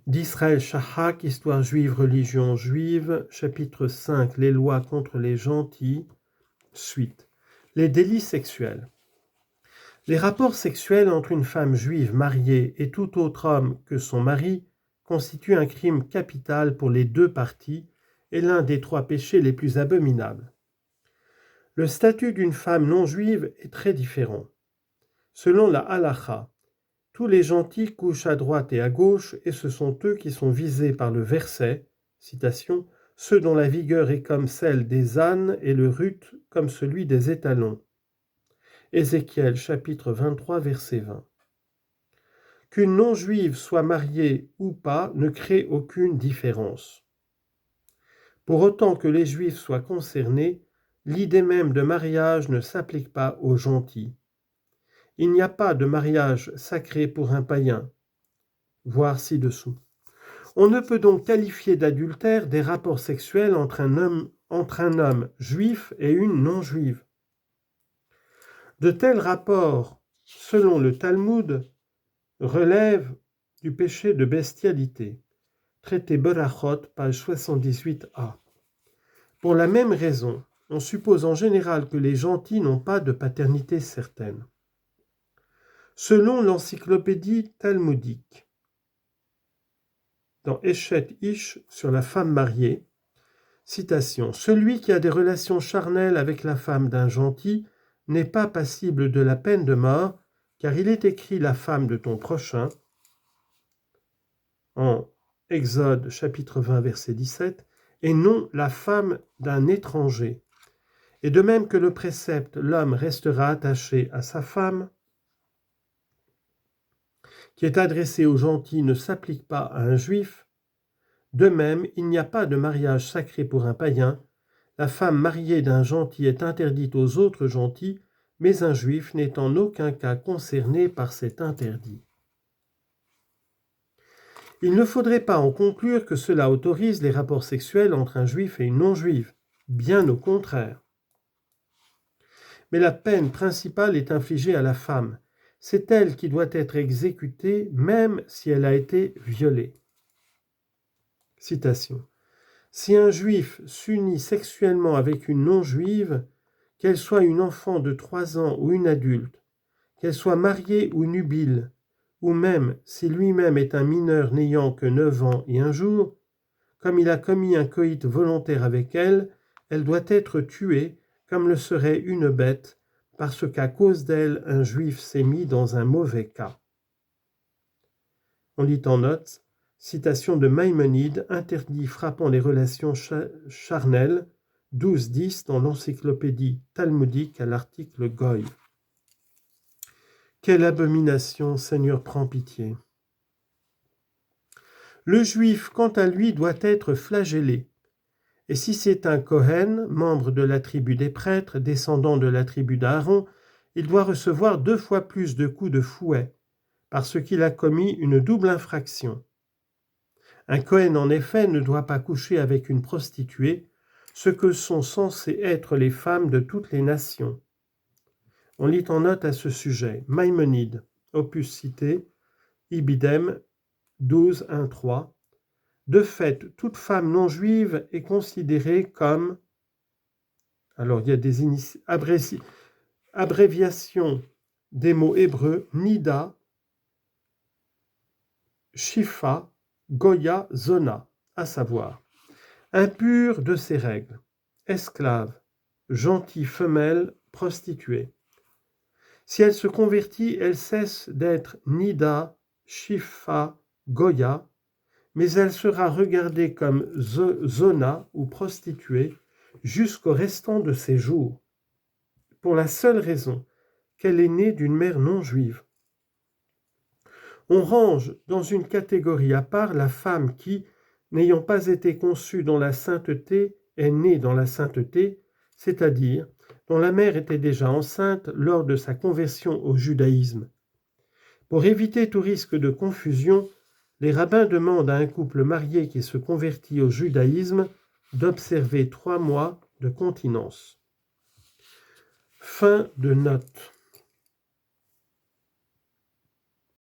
d'Israël Shahak, Histoire juive, religion juive, chapitre 5, les lois contre les gentils, suite. Les délits sexuels. Les rapports sexuels entre une femme juive mariée et tout autre homme que son mari constituent un crime capital pour les deux parties et l'un des trois péchés les plus abominables. Le statut d'une femme non juive est très différent. Selon la halacha, tous les gentils couchent à droite et à gauche et ce sont eux qui sont visés par le verset, citation, « ceux dont la vigueur est comme celle des ânes et le rut comme celui des étalons ». Ézéchiel chapitre 23 verset 20. Qu'une non-juive soit mariée ou pas ne crée aucune différence. Pour autant que les juifs soient concernés, l'idée même de mariage ne s'applique pas aux gentils. Il n'y a pas de mariage sacré pour un païen, voir ci-dessous. On ne peut donc qualifier d'adultère des rapports sexuels entre un homme juif et une non-juive. De tels rapports, selon le Talmud, relèvent du péché de bestialité. Traité Berachot, page 78a. Pour la même raison, on suppose en général que les gentils n'ont pas de paternité certaine. Selon l'encyclopédie talmudique, dans Eshet Ish sur la femme mariée, citation, « Celui qui a des relations charnelles avec la femme d'un gentil n'est pas passible de la peine de mort, car il est écrit la femme de ton prochain, en Exode chapitre 20 verset 17, et non la femme d'un étranger. Et de même que le précepte l'homme restera attaché à sa femme, qui est adressé aux gentils ne s'applique pas à un juif, de même il n'y a pas de mariage sacré pour un païen, la femme mariée d'un gentil est interdite aux autres gentils, mais un juif n'est en aucun cas concerné par cet interdit. Il ne faudrait pas en conclure que cela autorise les rapports sexuels entre un juif et une non-juive, bien au contraire. Mais la peine principale est infligée à la femme. C'est elle qui doit être exécutée même si elle a été violée. Citation. Si un juif s'unit sexuellement avec une non-juive, qu'elle soit une enfant de 3 ans ou une adulte, qu'elle soit mariée ou nubile, ou même si lui-même est un mineur n'ayant que 9 ans et un jour, comme il a commis un coït volontaire avec elle, elle doit être tuée comme le serait une bête, parce qu'à cause d'elle, un juif s'est mis dans un mauvais cas. On lit en note, citation de Maïmonide, interdit frappant les relations charnelles, 12-10 dans l'encyclopédie talmudique à l'article Goy. Quelle abomination, Seigneur, prends pitié. Le juif, quant à lui, doit être flagellé. Et si c'est un Kohen, membre de la tribu des prêtres, descendant de la tribu d'Aaron, il doit recevoir 2 fois plus de coups de fouet, parce qu'il a commis une double infraction. Un Kohen, en effet, ne doit pas coucher avec une prostituée, ce que sont censées être les femmes de toutes les nations. On lit en note à ce sujet Maïmonide, opus cité, Ibidem 12.1.3. De fait, toute femme non juive est considérée comme... Alors, il y a des abréviations des mots hébreux, Nida, Shifa, Goya, Zona, à savoir, impure de ses règles, esclave, gentille femelle, prostituée. Si elle se convertit, elle cesse d'être Nida, Shifa, Goya, mais elle sera regardée comme zona ou prostituée jusqu'au restant de ses jours, pour la seule raison qu'elle est née d'une mère non juive. On range dans une catégorie à part la femme qui, n'ayant pas été conçue dans la sainteté, est née dans la sainteté, c'est-à-dire dont la mère était déjà enceinte lors de sa conversion au judaïsme. Pour éviter tout risque de confusion, les rabbins demandent à un couple marié qui se convertit au judaïsme d'observer 3 mois de continence. Fin de note.